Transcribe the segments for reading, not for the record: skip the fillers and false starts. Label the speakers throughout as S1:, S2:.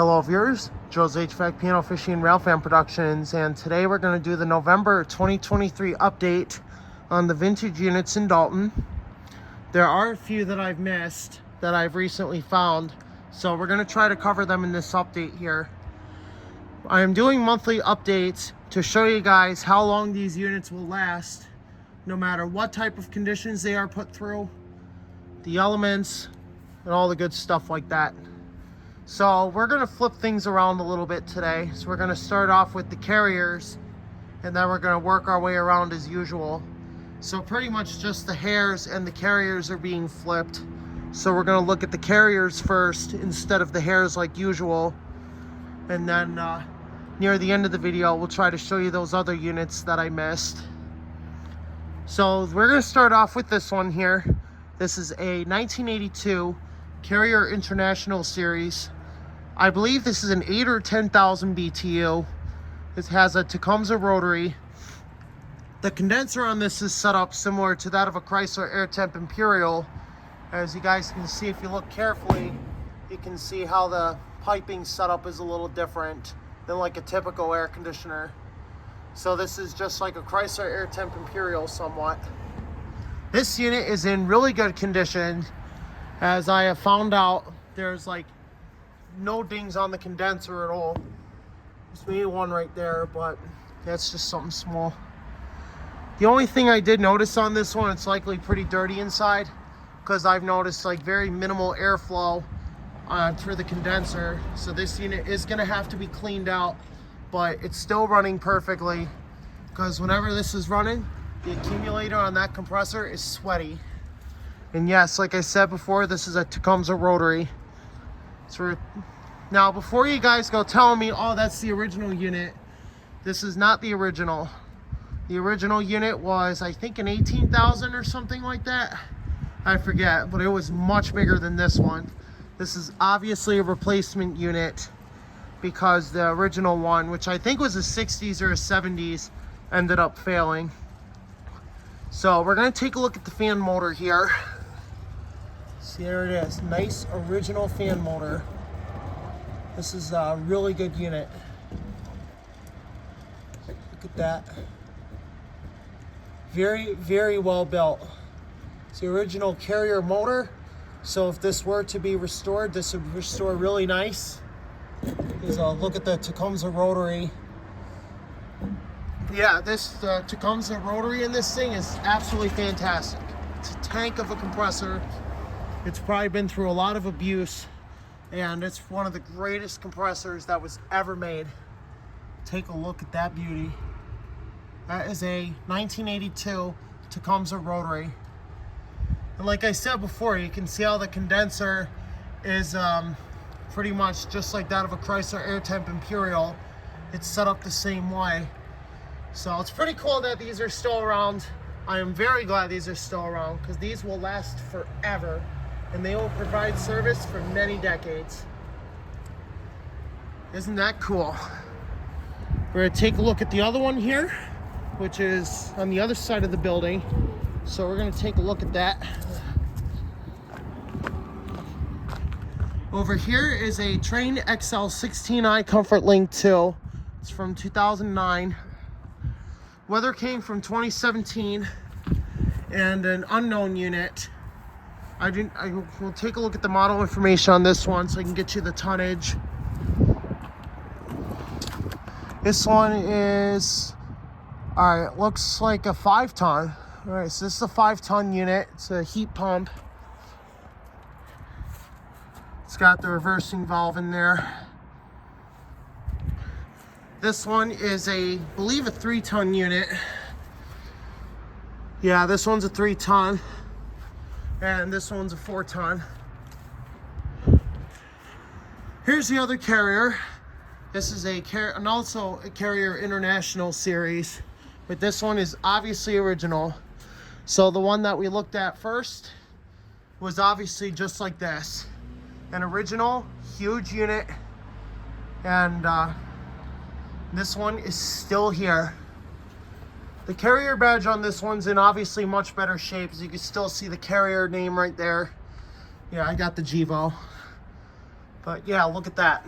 S1: Hello viewers, Joe's HVAC Piano Fishing and Railfan Productions, and today we're going to do the November 2023 update on the vintage units in Dalton. There are a few that I've missed that I've recently found, so we're going to try to cover them in this update here. I am doing monthly updates to show you guys how long these units will last, no matter what type of conditions they are put through, the elements, and all the good stuff like that. So we're going to flip things around a little bit today. So we're going to start off with the carriers, and then we're going to work our way around as usual. So pretty much just the hairs and the carriers are being flipped. So we're going to look at the carriers first instead of the hairs like usual. And then near the end of the video, we'll try to show you those other units that I missed. So we're going to start off with this one here. This is a 1982 Carrier International Series. I believe this is an 8 or 10,000 BTU. It has a Tecumseh rotary. The condenser on this is set up similar to that of a Chrysler AirTemp Imperial. As you guys can see, if you look carefully, you can see how the piping setup is a little different than like a typical air conditioner. So this is just like a Chrysler AirTemp Imperial somewhat. This unit is in really good condition. As I have found out, there's like no dings on the condenser at all. There's maybe one right there, but that's just something small. The only thing I did notice on this one, it's likely pretty dirty inside, because I've noticed like very minimal airflow through the condenser. So this unit is going to have to be cleaned out, but it's still running perfectly, because whenever this is running, the accumulator on that compressor is sweaty. And yes, like I said before, this is a Tecumseh rotary. So now, before you guys go telling me, oh, that's the original unit, this is not the original. The original unit was, I think, an 18,000 or something like that. I forget, but it was much bigger than this one. This is obviously a replacement unit, because the original one, which I think was a 60s or a 70s, ended up failing. So we're going to take a look at the fan motor here. See, there it is. Nice original fan motor. This is a really good unit. Look at that. Very, very well built. It's the original Carrier motor. So if this were to be restored, this would restore really nice. Look at the Tecumseh rotary. Yeah, this Tecumseh rotary in this thing is absolutely fantastic. It's a tank of a compressor. It's probably been through a lot of abuse, and it's one of the greatest compressors that was ever made. Take a look at that beauty. That is a 1982 Tecumseh rotary. And like I said before, you can see how the condenser is pretty much just like that of a Chrysler AirTemp Imperial. It's set up the same way. So it's pretty cool that these are still around. I am very glad these are still around, because these will last forever, and they will provide service for many decades. Isn't that cool? We're going to take a look at the other one here, which is on the other side of the building. So we're going to take a look at that. Over here is a Train XL16i Comfort Link 2. It's from 2009. Weather came from 2017, and an unknown unit. I will take a look at the model information on this one so I can get you the tonnage. This one is, alright, looks like a 5-ton. Alright, so this is a 5-ton unit. It's a heat pump. It's got the reversing valve in there. This one is I believe a 3-ton unit. Yeah, this one's a 3-ton. And this one's a 4-ton. Here's the other Carrier. This is also a Carrier International Series. But this one is obviously original. So the one that we looked at first was obviously just like this. An original, huge unit. And this one is still here. The Carrier badge on this one's in obviously much better shape, as you can still see the Carrier name right there. Yeah, I got the Gevo. But yeah, look at that.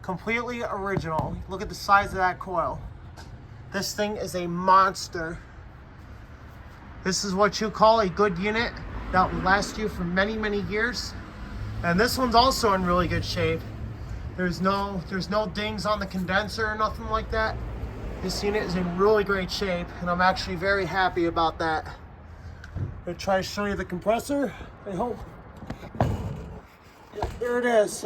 S1: Completely original. Look at the size of that coil. This thing is a monster. This is what you call a good unit that will last you for many, many years. And this one's also in really good shape. There's no dings on the condenser or nothing like that. This unit is in really great shape, and I'm actually very happy about that. I'm gonna try to show you the compressor, I hope. Yeah, there it is.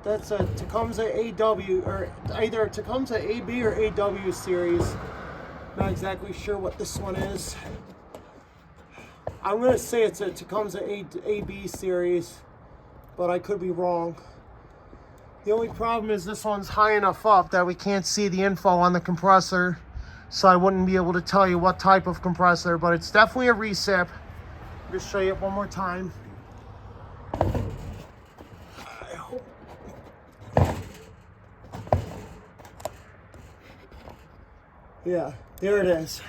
S1: That's a Tecumseh AW, or either a Tecumseh AB or AW series. Not exactly sure what this one is. I'm gonna say it's a Tecumseh AB series, but I could be wrong. The only problem is this one's high enough up that we can't see the info on the compressor, so I wouldn't be able to tell you what type of compressor, but it's definitely a Recip. Just show you it one more time. I hope. Yeah, there it is.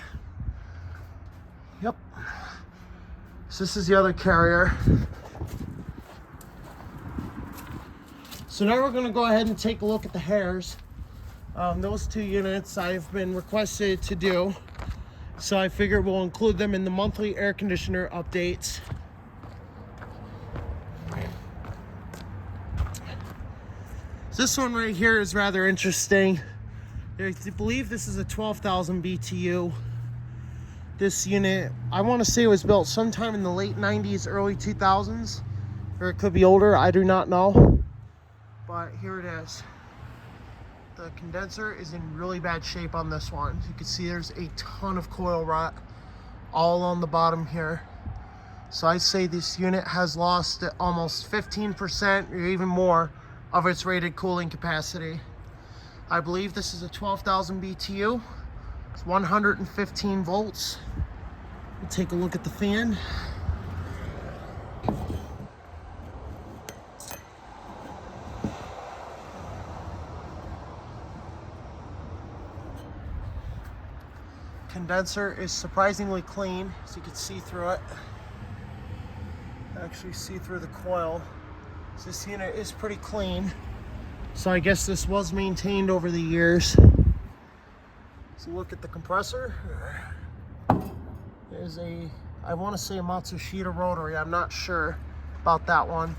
S1: Yep. So this is the other carrier. So now we're going to go ahead and take a look at the hairs. Those two units I've been requested to do, so I figure we'll include them in the monthly air conditioner updates. This one right here is rather interesting. I believe this is a 12,000 BTU. This unit, I want to say it was built sometime in the late 90s, early 2000s, or it could be older, I do not know. But here it is. The condenser is in really bad shape on this one. You can see there's a ton of coil rot all on the bottom here. So I'd say this unit has lost almost 15% or even more of its rated cooling capacity. I believe this is a 12,000 BTU. It's 115 volts. We'll take a look at the fan. Condenser is surprisingly clean, so you can see through it. Actually see through the coil. So this unit is pretty clean. So I guess this was maintained over the years. So look at the compressor. There's a, I want to say a Matsushita rotary. I'm not sure about that one.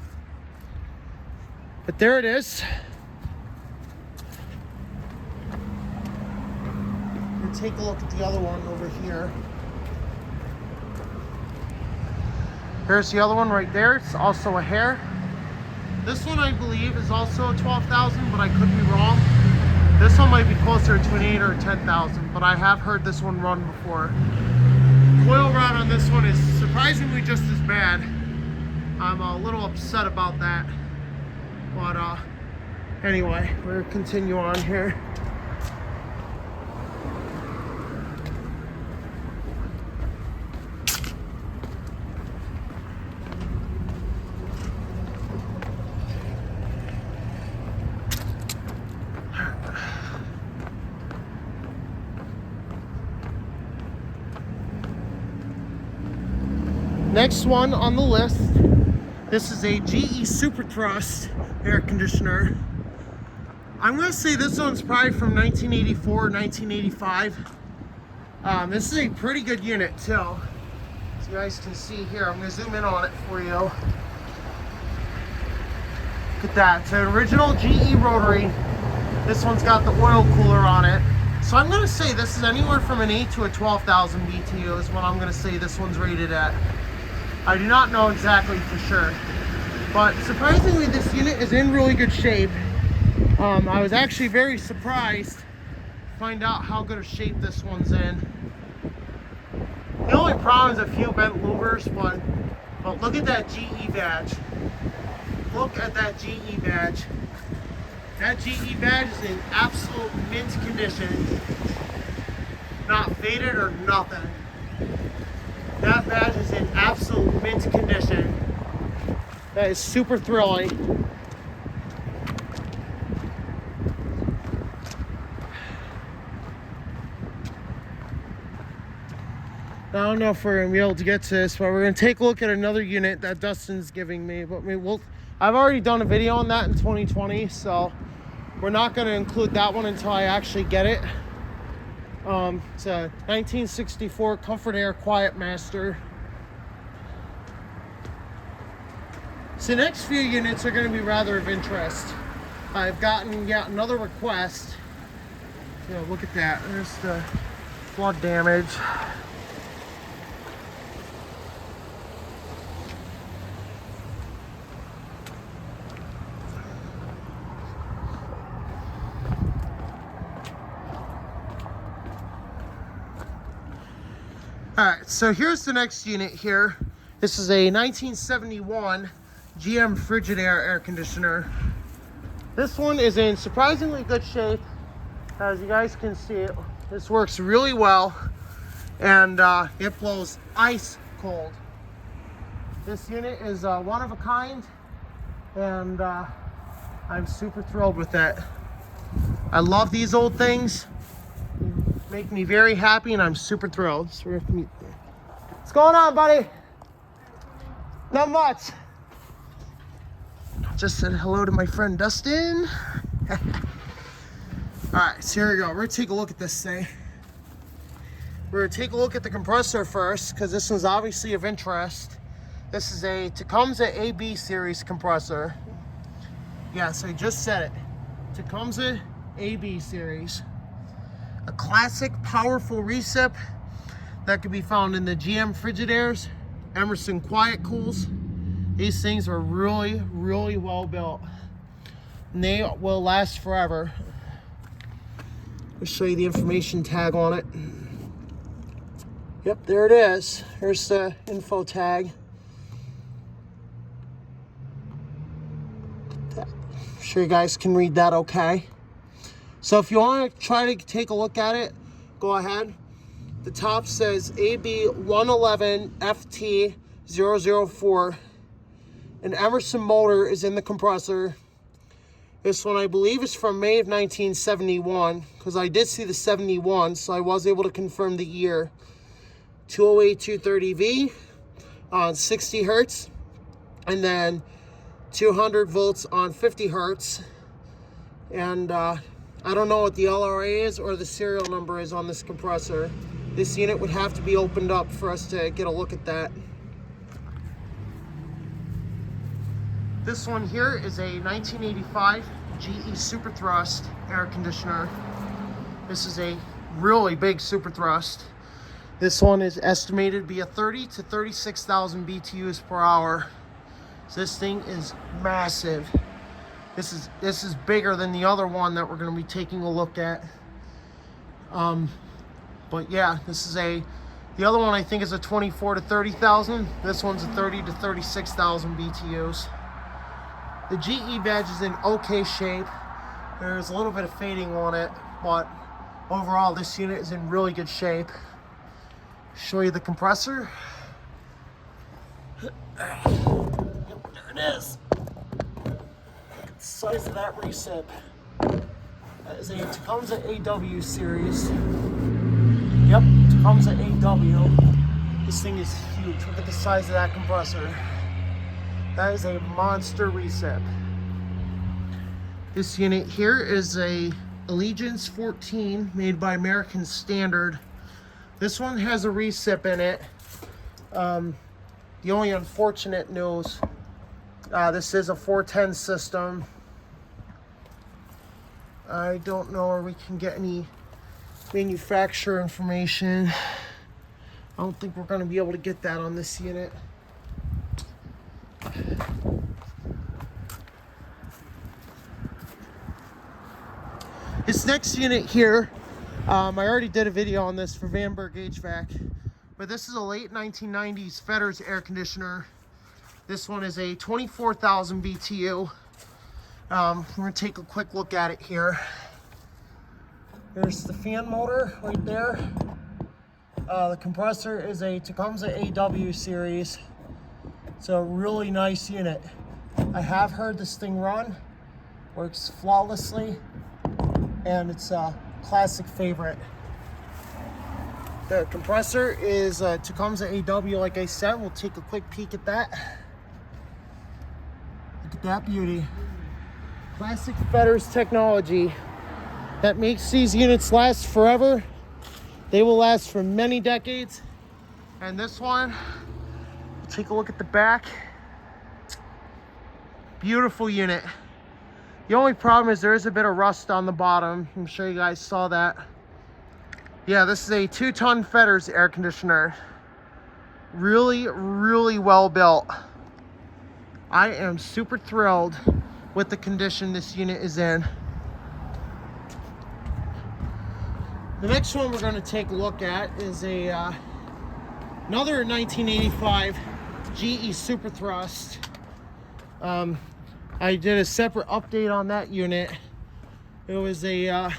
S1: But there it is. Take a look at the other one over here. Here's the other one right there. It's also a hair. This one I believe is also a 12,000, but I could be wrong. This one might be closer to an 8 or 10,000, but I have heard this one run before. Coil rot on this one is surprisingly just as bad. I'm a little upset about that. But anyway, we're gonna continue on here. Next one on the list, this is a GE Super Thrust air conditioner. I'm going to say this one's probably from 1984 or 1985. This is a pretty good unit too. As you guys can see here, I'm going to zoom in on it for you. Look at that. It's an original GE rotary. This one's got the oil cooler on it. So I'm going to say this is anywhere from an 8 to a 12,000 BTU is what I'm going to say this one's rated at. I do not know exactly for sure, but surprisingly this unit is in really good shape. I was actually very surprised to find out how good a shape this one's in. The only problem is a few bent louvers, but look at that GE badge. Look at that GE badge. That GE badge is in absolute mint condition. Not faded or nothing. That badge is in absolute mint condition. That is super thrilling. I don't know if we're gonna be able to get to this, but we're gonna take a look at another unit that Dustin's giving me. But I've already done a video on that in 2020, so We're not going to include that one until I actually get it. It's a 1964 Comfort Air Quiet Master. So the next few units are going to be rather of interest. I've gotten yet another request. Look at that. There's the flood damage. All right, so here's the next unit here. This is a 1971 GM Frigidaire air conditioner. This one is in surprisingly good shape. As you guys can see, this works really well, and it blows ice cold. This unit is one of a kind, and I'm super thrilled with it. I love these old things. Make me very happy, and I'm super thrilled. So we have to meet there. What's going on, buddy? Not much. Just said hello to my friend Dustin. All right, so here we go. We're gonna take a look at this thing. We're gonna take a look at the compressor first, because this one's obviously of interest. This is a Tecumseh AB series compressor. Yes, I just said it. Tecumseh AB series. A classic, powerful recip that can be found in the GM Frigidaires, Emerson Quiet Cools. These things are really, really well built, and they will last forever. I'll show you the information tag on it. Yep, there it is. Here's the info tag. I'm sure you guys can read that okay. So if you want to try to take a look at it, go ahead. The top says AB111FT004. An Emerson motor is in the compressor. This one, I believe, is from May of 1971, because I did see the 71, so I was able to confirm the year. 208 230V on 60 hertz, and then 200 volts on 50 hertz. And I don't know what the LRA is or the serial number is on this compressor. This unit would have to be opened up for us to get a look at that. This one here is a 1985 GE Super Thrust air conditioner. This is a really big Super Thrust. This one is estimated to be a 30 to 36,000 BTUs per hour. So this thing is massive. This is bigger than the other one that we're going to be taking a look at. But yeah, the other one I think is a 24 to 30,000. This one's a 30 to 36,000 BTUs. The GE badge is in okay shape. There's a little bit of fading on it, but overall this unit is in really good shape. Show you the compressor. Yep, there it is. The size of that recip. That is a Tecumseh AW series. Yep, Tecumseh AW. This thing is huge. Look at the size of that compressor. That is a monster recip. This unit here is a Allegiance 14 made by American Standard. This one has a recip in it. The only unfortunate news, this is a 410 system. I don't know if we can get any manufacturer information. I don't think we're going to be able to get that on this unit. This next unit here, I already did a video on this for Vanberg HVAC, but this is a late 1990s Fetters air conditioner. This one is a 24,000 BTU. We're going to take a quick look at it here. There's the fan motor right there. The compressor is a Tecumseh AW series. It's a really nice unit. I have heard this thing run. Works flawlessly. And it's a classic favorite. The compressor is a Tecumseh AW, like I said. We'll take a quick peek at that. Look at that beauty. Classic Fetters technology that makes these units last forever. They will last for many decades. And this one, take a look at the back. Beautiful unit. The only problem is there is a bit of rust on the bottom. I'm sure you guys saw that. Yeah, this is a 2-ton Fetters air conditioner. Really, really well built. I am super thrilled with the condition this unit is in. The next one we're going to take a look at is another 1985 GE Super Thrust. I did a separate update on that unit. It was a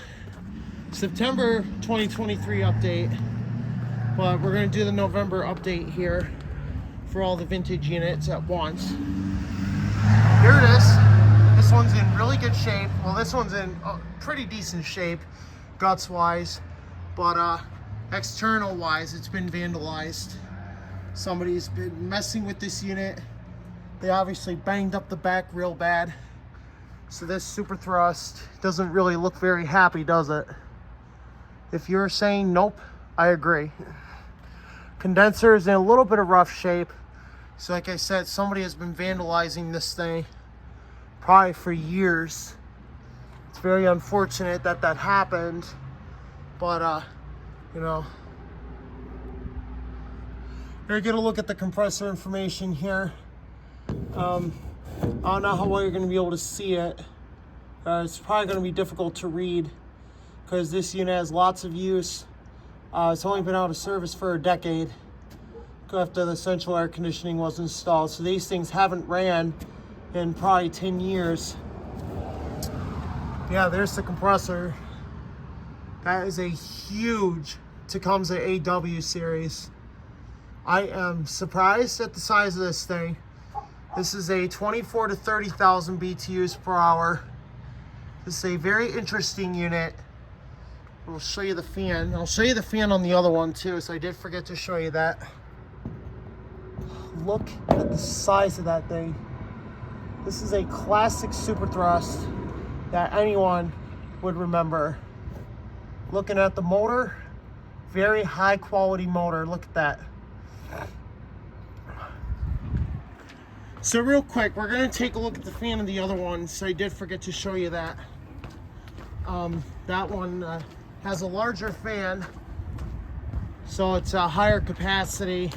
S1: September 2023 update, but we're going to do the November update here for all the vintage units at once. Here it is. This one's in really good shape. Well, this one's in pretty decent shape, guts wise, but external wise, it's been vandalized. Somebody's been messing with this unit. They obviously banged up the back real bad. So this Super Thrust doesn't really look very happy, does it? If you're saying nope, I agree. Condenser is in a little bit of rough shape. So like I said, somebody has been vandalizing this thing probably for years. It's very unfortunate that that happened, but you know, we're gonna look at the compressor information here. I don't know how well you're gonna be able to see it. It's probably gonna be difficult to read because this unit has lots of use. It's only been out of service for a decade after the central air conditioning was installed. So these things haven't ran in probably 10 years. Yeah, there's the compressor. That is a huge Tecumseh AW series. I am surprised at the size of this thing. This is a 24 to 30,000 BTUs per hour. This is a very interesting unit. We'll show you the fan. I'll show you the fan on the other one too, so I did forget to show you that. Look at the size of that thing. This is a classic Super Thrust that anyone would remember. Looking at the motor, very high quality motor. Look at that. So real quick, we're gonna take a look at the fan of the other one. So I did forget to show you that. That one has a larger fan, so it's a higher capacity.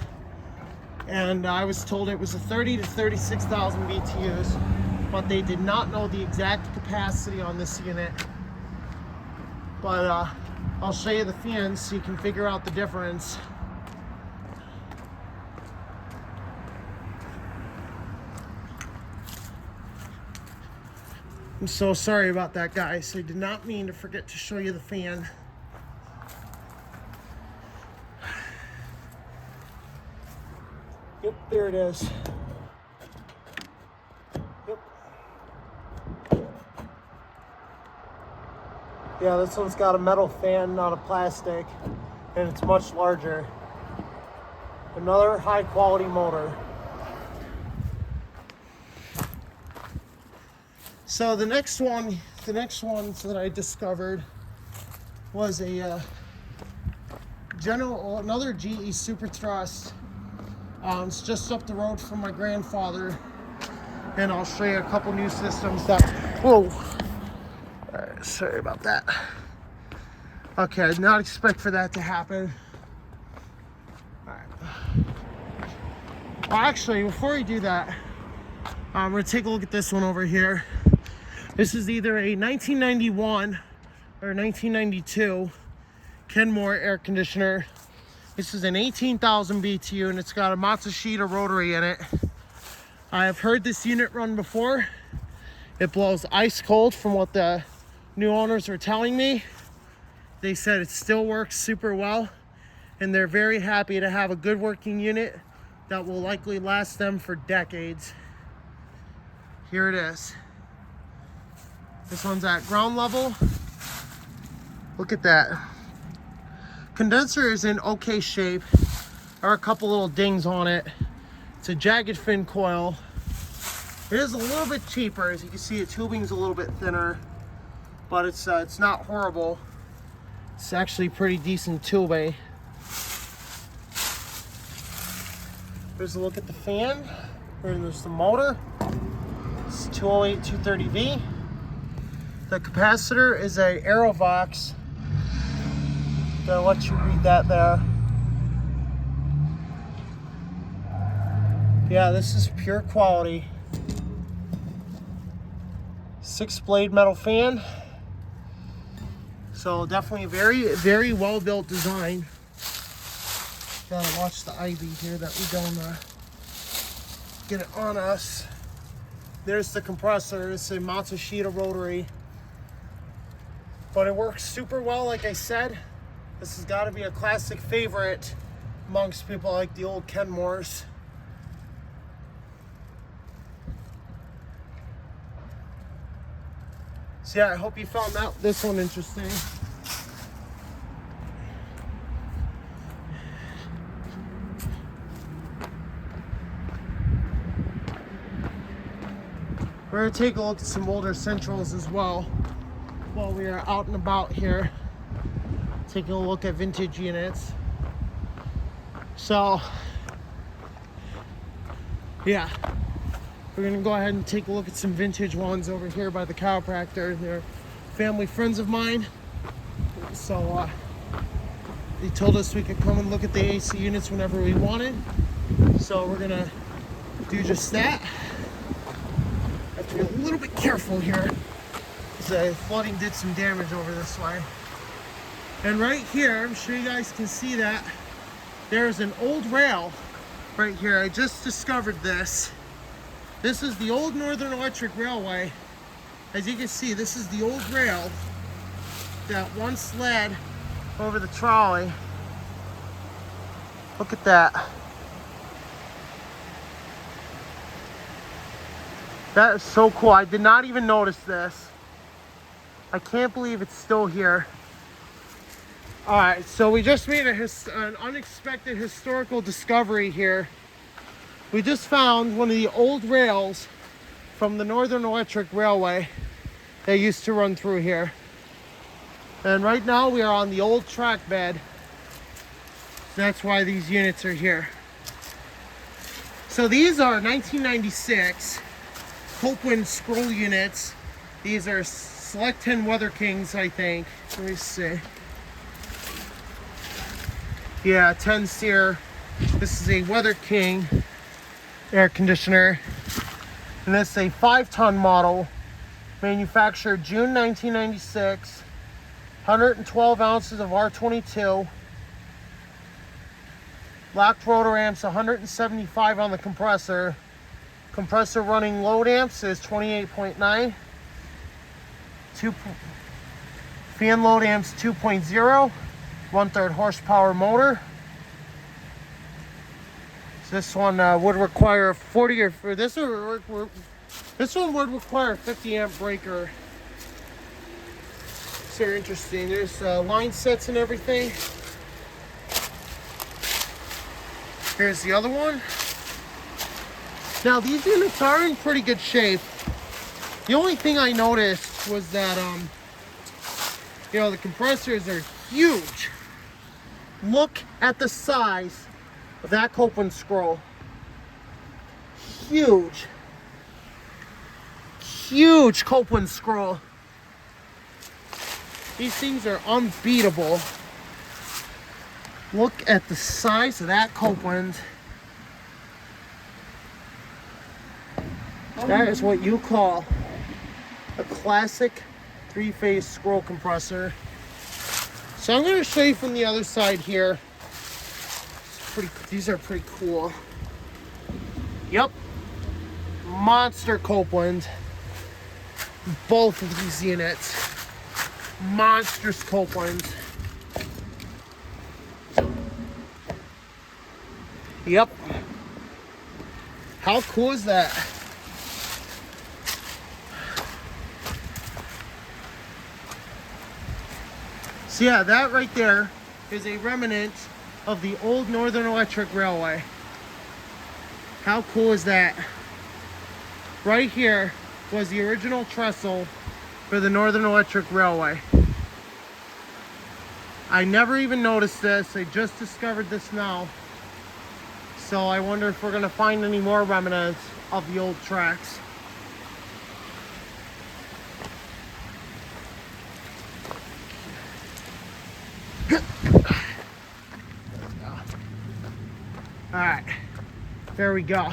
S1: And I was told it was a 30 to 36,000 BTUs, but they did not know the exact capacity on this unit. But I'll show you the fans so you can figure out the difference. I'm so sorry about that, guys. I did not mean to forget to show you the fan. Yep, there it is. Yep. Yeah, this one's got a metal fan, not a plastic, and it's much larger. Another high quality motor. So the next one that I discovered was another GE Super Thrust. It's just up the road from my grandfather, and I'll show you a couple new systems that. Whoa! Sorry about that. Okay, I did not expect for that to happen. All right. Well, actually, before we do that, we're gonna take a look at this one over here. This is either a 1991 or 1992 Kenmore air conditioner. This is an 18,000 BTU and it's got a Matsushita rotary in it. I have heard this unit run before. It blows ice cold from what the new owners were telling me. They said it still works super well and they're very happy to have a good working unit that will likely last them for decades. Here it is. This one's at ground level. Look at that. Condenser is in okay shape. There are a couple little dings on it. It's a jagged fin coil. It is a little bit cheaper. As you can see, the tubing's a little bit thinner, but it's not horrible. It's actually pretty decent tubing. Here's a look at the fan. There's the motor. It's 208 230V. The capacitor is a Aerovox. Gonna let you read that there. Yeah, this is pure quality. 6-blade metal fan. So definitely a very, very well built design. Gotta watch the ivy here that we don't get it on us. There's the compressor. It's a Matsushita rotary, but it works super well. Like I said, this has got to be a classic favorite amongst people like the old Kenmores. So yeah, I hope you found this one interesting. We're going to take a look at some older Centrals as well while we are out and about here, taking a look at vintage units. So yeah, we're going to go ahead and take a look at some vintage ones over here by the chiropractor. They're family friends of mine, so they told us we could come and look at the AC units whenever we wanted, so we're going to do just that. Have to be a little bit careful here, because the flooding did some damage over this way. And right here, I'm sure you guys can see that there's an old rail right here. I just discovered this. This is the old Northern Electric Railway. As you can see, this is the old rail that once led over the trolley. Look at that. That is so cool. I did not even notice this. I can't believe it's still here. Alright, so we just made an unexpected historical discovery here. We just found one of the old rails from the Northern Electric Railway that used to run through here. And right now we are on the old track bed. That's why these units are here. So these are 1996 Copeland scroll units. These are Select 10 Weather Kings, I think. Let me see. Yeah, 10 SEER. This is a Weather King air conditioner. And this is a 5-ton model, manufactured June 1996. 112 ounces of R22. Locked rotor amps 175 on the compressor. Compressor running load amps is 28.9. Fan load amps 2.0. 1/3 horsepower motor. So this one would require a 40 or this one would require a 50 amp breaker. So interesting. There's line sets and everything. Here's the other one. Now these units are in pretty good shape. The only thing I noticed was that the compressors are huge. Look at the size of that Copeland scroll. Huge. Huge Copeland scroll. These things are unbeatable. Look at the size of that Copeland. That is what you call a classic 3-phase scroll compressor. So I'm going to show you from the other side here. These are pretty cool. Yep. Monster Copeland. Both of these units. Monstrous Copeland. Yep. How cool is that? So yeah, that right there is a remnant of the old Northern Electric Railway. How cool is that? right here was the original trestle for the Northern Electric Railway. I never even noticed this. I just discovered this now. So I wonder if we're gonna find any more remnants of the old tracks. Alright, there we go.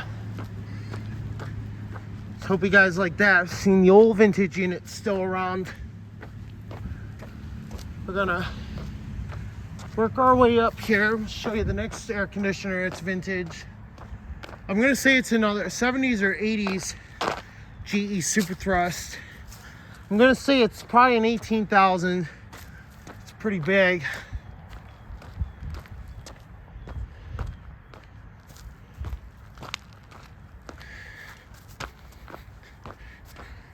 S1: Hope you guys like that. I've seen the old vintage units still around. We're gonna work our way up here. Show you the next air conditioner. It's vintage. I'm gonna say it's another 70s or 80s GE Super Thrust. I'm gonna say it's probably an 18,000. It's pretty big.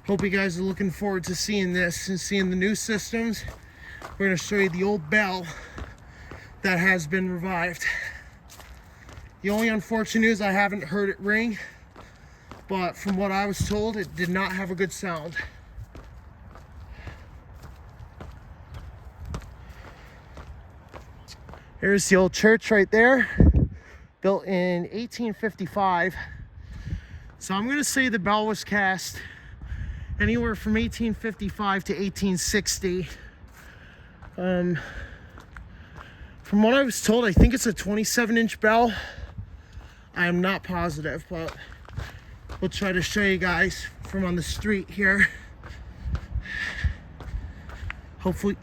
S1: Hope you guys are looking forward to seeing this and seeing the new systems. We're going to show you the old bell that has been revived. The only unfortunate news, I haven't heard it ring, but from what I was told, it did not have a good sound. Here's the old church right there, built in 1855. So I'm going to say the bell was cast anywhere from 1855 to 1860. From what I was told, I think it's a 27-inch bell. I am not positive, but we'll try to show you guys from on the street here. Hopefully.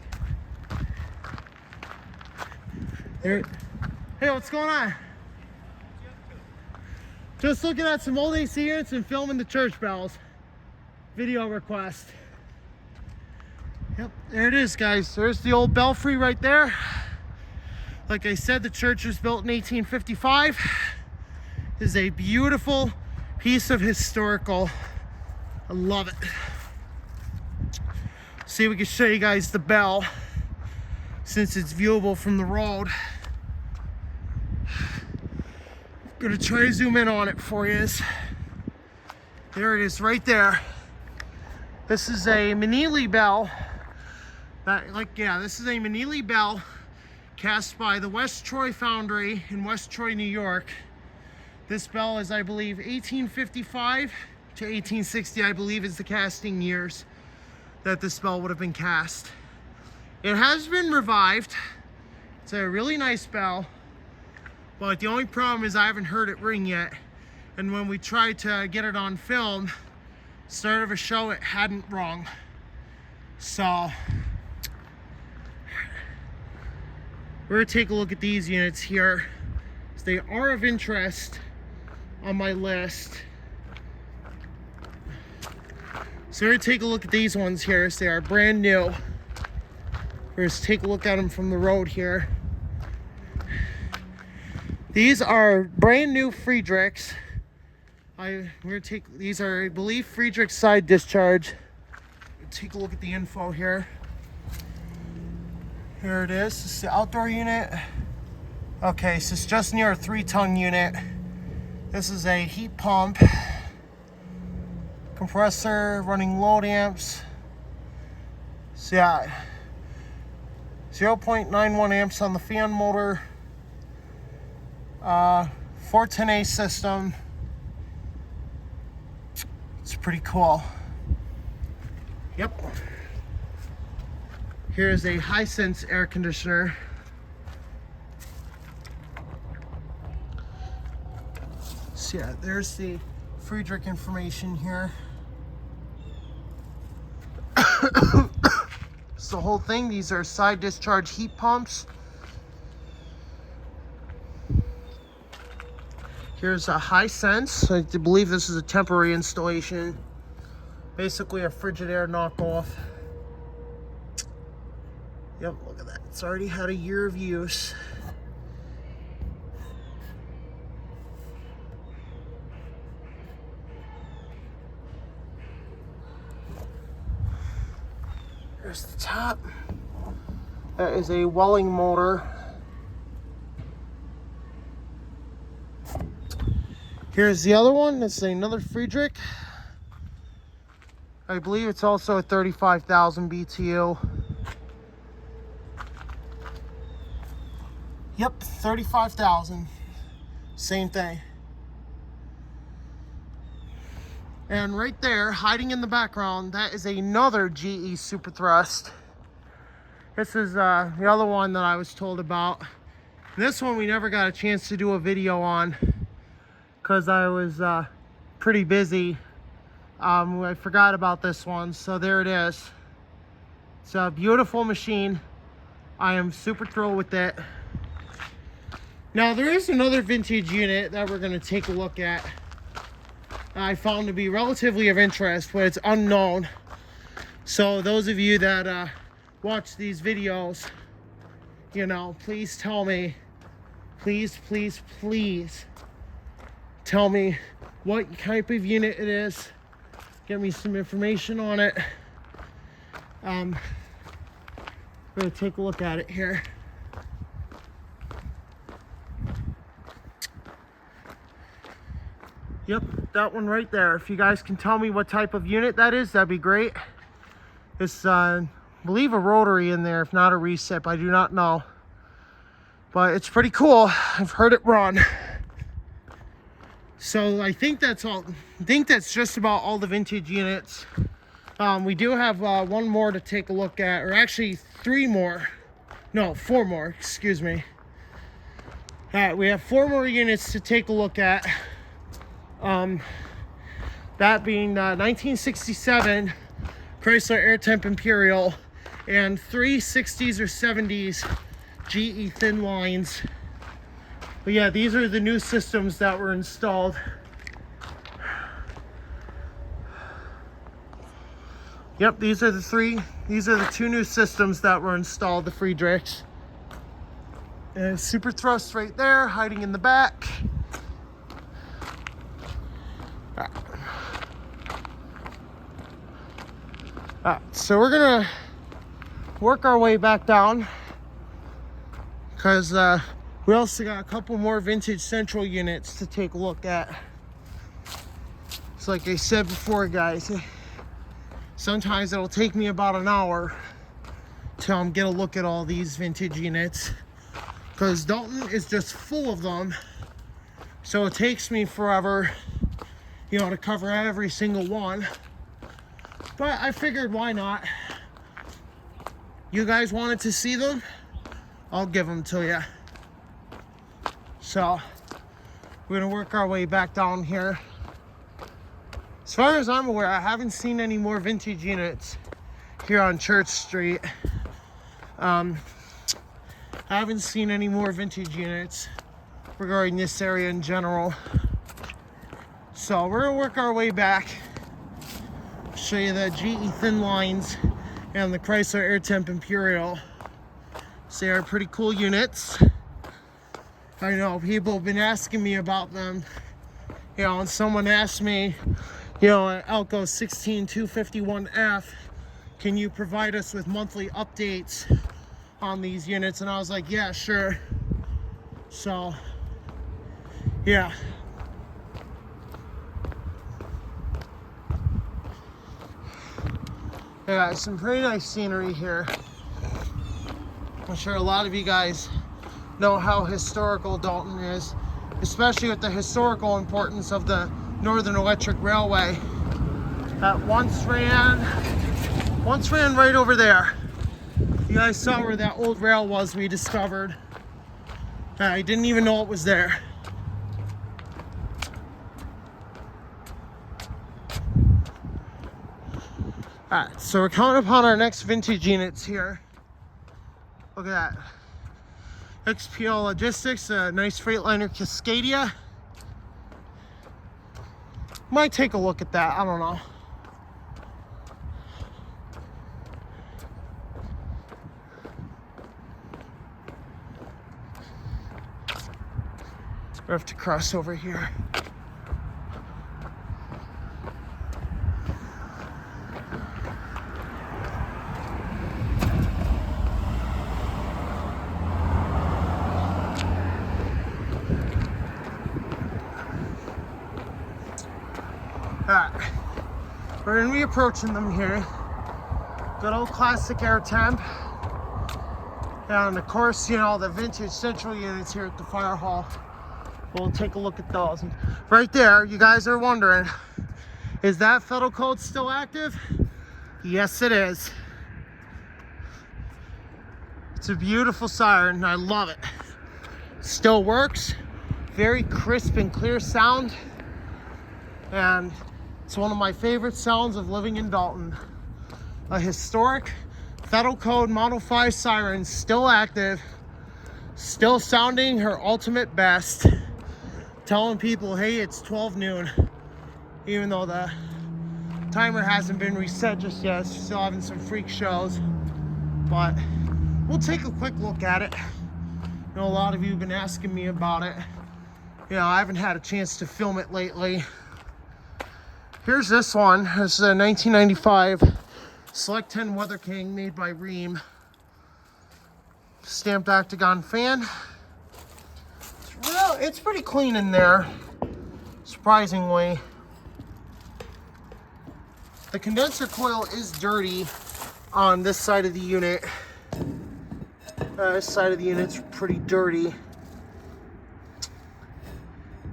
S1: There. Hey, what's going on? Just looking at some old AC units and filming the church bells. Video request. Yep, there it is, guys. There's the old belfry right there. Like I said, the church was built in 1855. This is a beautiful piece of historical. I love it. See if we can show you guys the bell since it's viewable from the road. I'm gonna try to zoom in on it for you. There it is right there. This is a Manili bell. This is a Manili bell cast by the West Troy Foundry in West Troy, New York. This bell is, I believe, 1855 to 1860, I believe, is the casting years that this bell would have been cast. It has been revived. It's a really nice bell, but the only problem is I haven't heard it ring yet. And when we tried to get it on film, start of a show, it hadn't rung. So we're gonna take a look at these units here. They are of interest on my list. So we're gonna take a look at these ones here. So they are brand new. We're just take a look at them from the road here. These are brand new Friedrichs. These are, I believe, Friedrich side discharge. Take a look at the info here. Here it is. This is the outdoor unit. Okay, so it's just near a 3-ton unit. This is a heat pump. Compressor, running load amps. So yeah, 0.91 amps on the fan motor. 410A system. It's pretty cool. Yep. Here's a Hisense air conditioner. So yeah, there's the Friedrich information here. It's the whole thing. These are side discharge heat pumps. Here's a Hisense. I believe this is a temporary installation. Basically a Frigidaire knockoff. Yep, look at that. It's already had a year of use. There's the top. That is a Welling motor. Here's the other one. That's another Friedrich. I believe it's also a 35,000 BTU. Yep, 35,000. Same thing. And right there, hiding in the background, that is another GE Super Thrust. This is the other one that I was told about. This one we never got a chance to do a video on because I was pretty busy. I forgot about this one, so there it is. It's a beautiful machine. I am super thrilled with it. Now there is another vintage unit that we're going to take a look at. I found to be relatively of interest, but it's unknown. So those of you that watch these videos, you know, please tell me, please tell me what type of unit it is. Get me some information on it. We're gonna take a look at it here. Yep, that one right there. If you guys can tell me what type of unit that is, that'd be great. It's, I believe, a rotary in there, if not a recip. I do not know. But it's pretty cool. I've heard it run. So I think that's all. I think that's just about all the vintage units. We do have one more to take a look at, or actually 3 more. No, 4 more, excuse me. We have 4 more units to take a look at. That being 1967 Chrysler Air Temp Imperial and 3 60s or 70s GE thin lines. But yeah, these are the new systems that were installed. Yep, these are the 2 new systems that were installed, the Friedrichs. And Super Thrust right there, hiding in the back. So we're gonna work our way back down because we also got a couple more vintage central units to take a look at. It's like I said before, guys, sometimes it'll take me about an hour to get a look at all these vintage units because Dalton is just full of them. So it takes me forever, you know, to cover every single one. But I figured, why not? You guys wanted to see them? I'll give them to you. So we're gonna work our way back down here. As far as I'm aware, I haven't seen any more vintage units here on Church Street. I haven't seen any more vintage units regarding this area in general. So we're gonna work our way back. Show you the GE thin lines and the Chrysler Air Temp Imperial. So they are pretty cool units. I know people have been asking me about them. You know, and someone asked me, you know, at Elko 16251F, can you provide us with monthly updates on these units? And I was like, yeah, sure. So, yeah. Yeah, some pretty nice scenery here. I'm sure a lot of you guys know how historical Dalton is, especially with the historical importance of the Northern Electric Railway that once ran right over there. You guys saw where that old rail was we discovered. I didn't even know it was there. Alright, so we're counting upon our next vintage units here. Look at that. XPL Logistics, a nice Freightliner Cascadia. Might take a look at that, I don't know. We have to cross over here. We're we're gonna be approaching them here. Good old classic air temp. And of course, you know, the vintage central units here at the fire hall. We'll take a look at those. And right there, you guys are wondering, is that federal code still active? Yes, it is. It's a beautiful siren, I love it. Still works, very crisp and clear sound. And it's one of my favorite sounds of living in Dalton. A historic federal code Model 5 siren, still active, still sounding her ultimate best, telling people, hey, it's 12 noon, even though the timer hasn't been reset just yet. It's still having some freak shows, but we'll take a quick look at it. I know a lot of you have been asking me about it. You know, I haven't had a chance to film it lately. Here's this one. This is a 1995 Select 10 Weather King made by Ream. Stamped octagon fan. It's pretty clean in there, surprisingly. The condenser coil is dirty on this side of the unit. This side of the unit's pretty dirty. You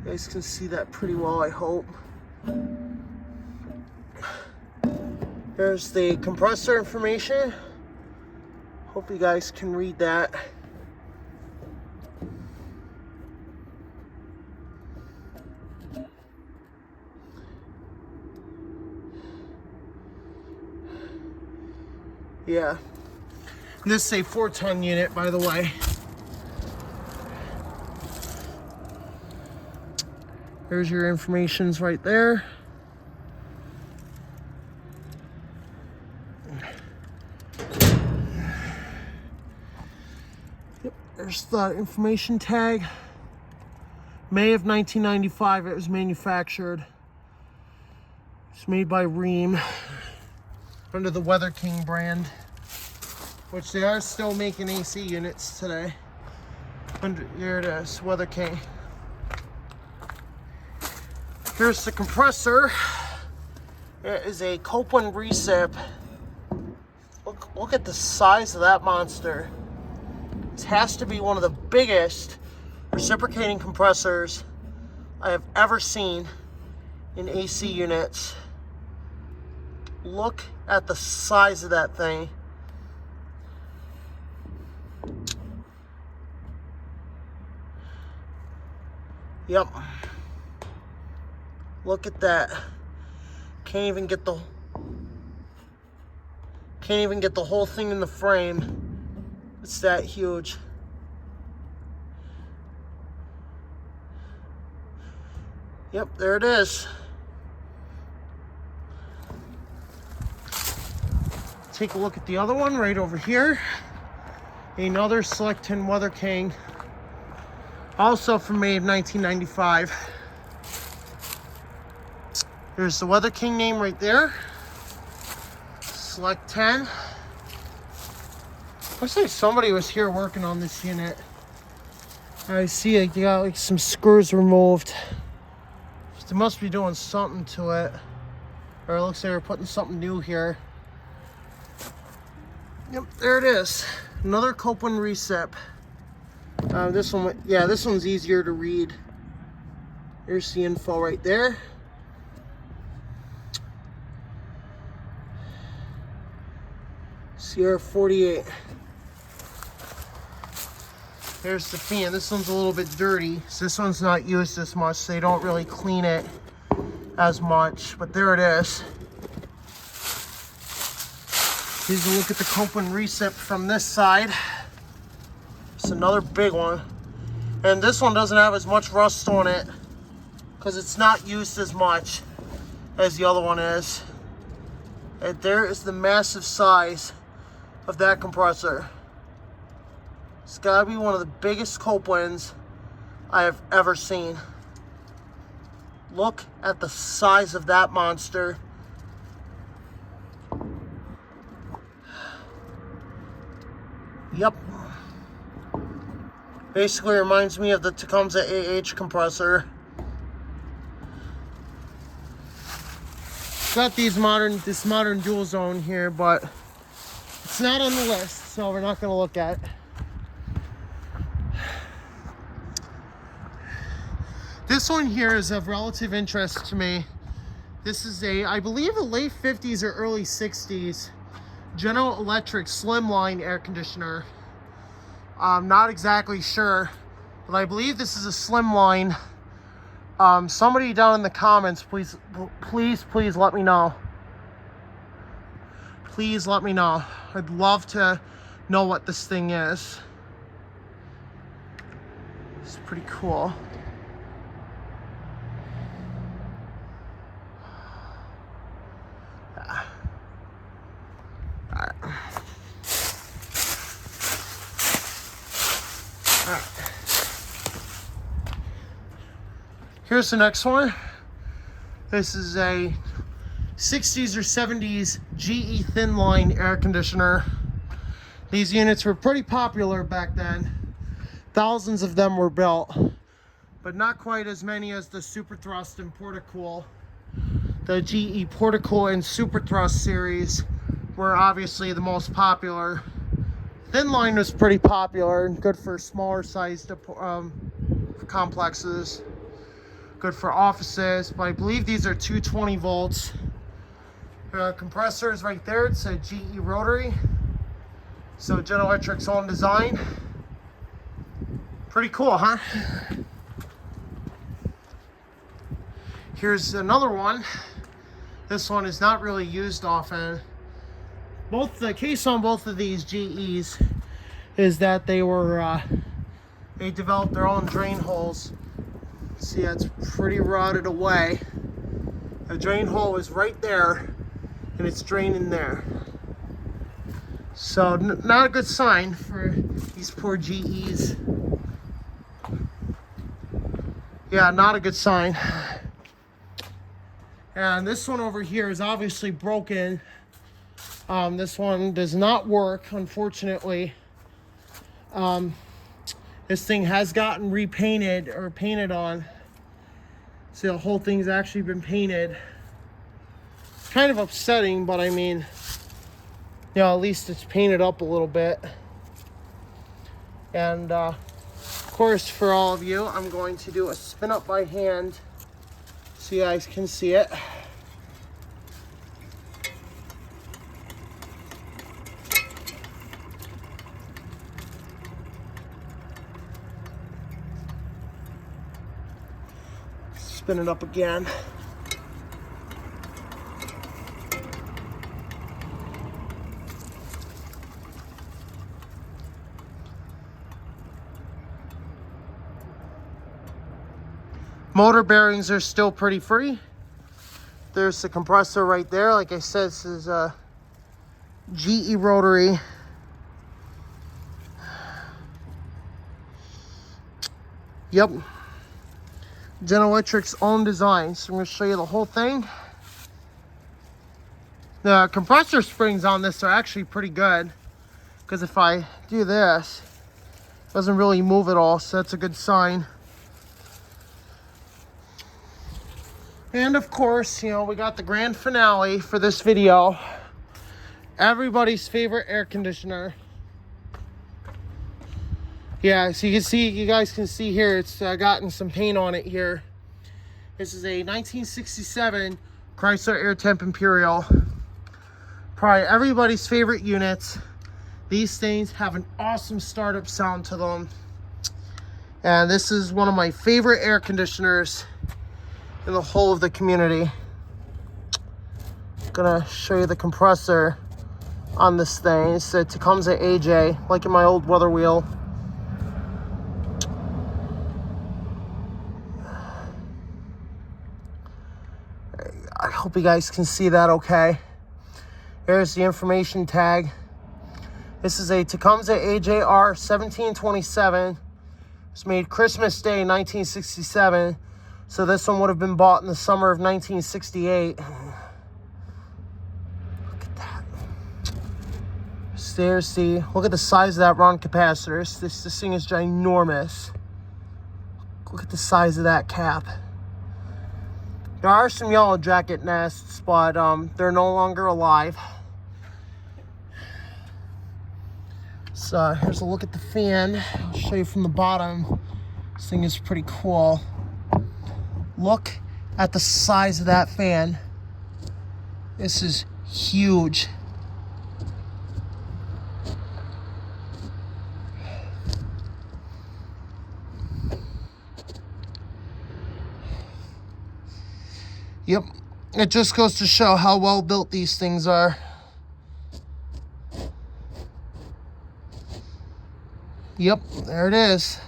S1: guys can see that pretty well, I hope. There's the compressor information. Hope you guys can read that. Yeah. This is a 4-ton unit, by the way. There's your informations right there. Yep, there's the information tag. May of 1995 it was manufactured. It's made by Ream under the Weather King brand, which they are still making AC units today. Here it is, Weather King. Here's the compressor. It is a Bristol Recip. Look at the size of that monster. This has to be one of the biggest reciprocating compressors I have ever seen in AC units. Look at the size of that thing. Yep. Look at that. Can't even get the whole thing in the frame. It's that huge. Yep, there it is. Take a look at the other one right over here. Another Select 10 Weather King. Also from May of 1995. Here's the Weather King name right there. Select 10. Looks like somebody was here working on this unit. I see you got like some screws removed. They must be doing something to it. Or it looks like they're putting something new here. Yep, there it is. Another Bristol Recip. This one, yeah, this one's easier to read. Here's the info right there. Sierra 48. There's the fan. This one's a little bit dirty, so this one's not used as much, so they don't really clean it as much, but there it is. Here's a look at the Bristol Recip from this side. It's another big one. And this one doesn't have as much rust on it because it's not used as much as the other one is. And there is the massive size of that compressor. It's gotta be one of the biggest Copelands I have ever seen. Look at the size of that monster. Yep. Basically reminds me of the Tecumseh AW compressor. got this modern dual zone here, but it's not on the list, so we're not going to look at it. This one here is of relative interest to me. This is I believe a late 50s or early 60s General Electric slimline air conditioner. I'm not exactly sure, but I believe this is a slimline. Somebody down in the comments, please let me know. Please let me know. I'd love to know what this thing is. It's pretty cool. Here's the next one. This is a 60s or 70s GE thin line air conditioner. These units were pretty popular back then. Thousands of them were built, but not quite as many as the Super Thrust and Portacool. The GE Portacool and Super Thrust series were obviously the most popular. Thin line was pretty popular and good for smaller sized complexes. Good for offices, but I believe these are 220 volts. Compressors right there, it's a GE rotary. So General Electric's own design. Pretty cool, huh? Here's another one. This one is not really used often. The case on both of these GEs is that they developed their own drain holes. See, it's pretty rotted away. The drain hole is right there, and it's draining there. So, not a good sign for these poor GEs. Yeah, not a good sign. And this one over here is obviously broken. This one does not work, unfortunately. This thing has gotten repainted or painted on. See, the whole thing's actually been painted. It's kind of upsetting, but I mean, you know, at least it's painted up a little bit. And of course, for all of you, I'm going to do a spin up by hand so you guys can see it. Spin it up again. Motor bearings are still pretty free. There's the compressor right there. Like I said, this is a GE rotary. Yep. General Electric's own design. So I'm going to show you the whole thing. The compressor springs on this are actually pretty good, because if I do this, it doesn't really move at all, so that's a good sign. And of course, you know, we got the grand finale for this video. Everybody's favorite air conditioner. Yeah, so you guys can see here, it's gotten some paint on it here. This is a 1967 Chrysler Air Temp Imperial. Probably everybody's favorite units. These things have an awesome startup sound to them. And this is one of my favorite air conditioners in the whole of the community. I'm gonna show you the compressor on this thing. It's a Tecumseh AW, like in my old weather wheel. I hope you guys can see that okay. Here's the information tag. This is a Tecumseh AJR 1727. It's made Christmas Day 1967. So this one would have been bought in the summer of 1968. Look at that. Seriously, look at the size of that run capacitor. This thing is ginormous. Look at the size of that cap. There are some yellow jacket nests, but they're no longer alive. So here's a look at the fan. I'll show you from the bottom. This thing is pretty cool. Look at the size of that fan. This is huge. Yep, it just goes to show how well built these things are. Yep, there it is.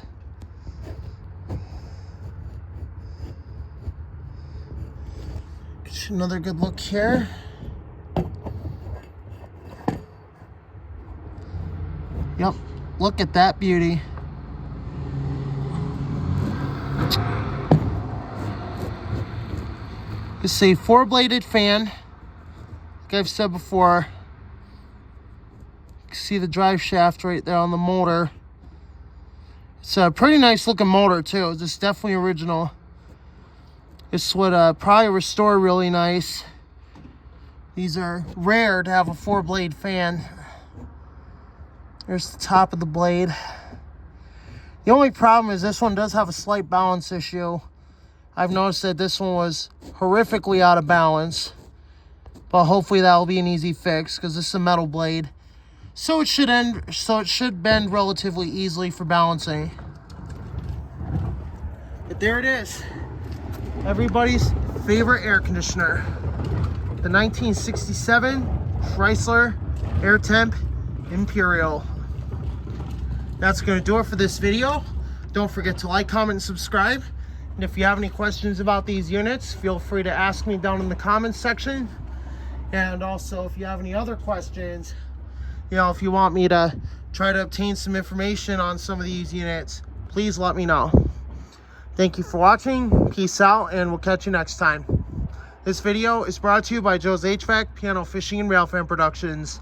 S1: Get another good look here. Yep, look at that beauty. It's a 4-bladed fan. Like I've said before, you can see the drive shaft right there on the motor. It's a pretty nice looking motor too. This is definitely original. This would probably restore really nice. These are rare to have a 4-blade fan. There's the top of the blade. The only problem is this one does have a slight balance issue. I've noticed that this one was horrifically out of balance, but hopefully that will be an easy fix because this is a metal blade, so it should bend relatively easily for balancing. But there it is, everybody's favorite air conditioner, the 1967 Chrysler AirTemp Imperial. That's going to do it for this video. Don't forget to like, comment, and subscribe. And if you have any questions about these units, feel free to ask me down in the comments section. And also, if you have any other questions, if you want me to try to obtain some information on some of these units, please let me know. Thank you for watching. Peace out, and we'll catch you next time. This video is brought to you by Joe's HVAC, Piano Fishing, and Rail Fan Productions.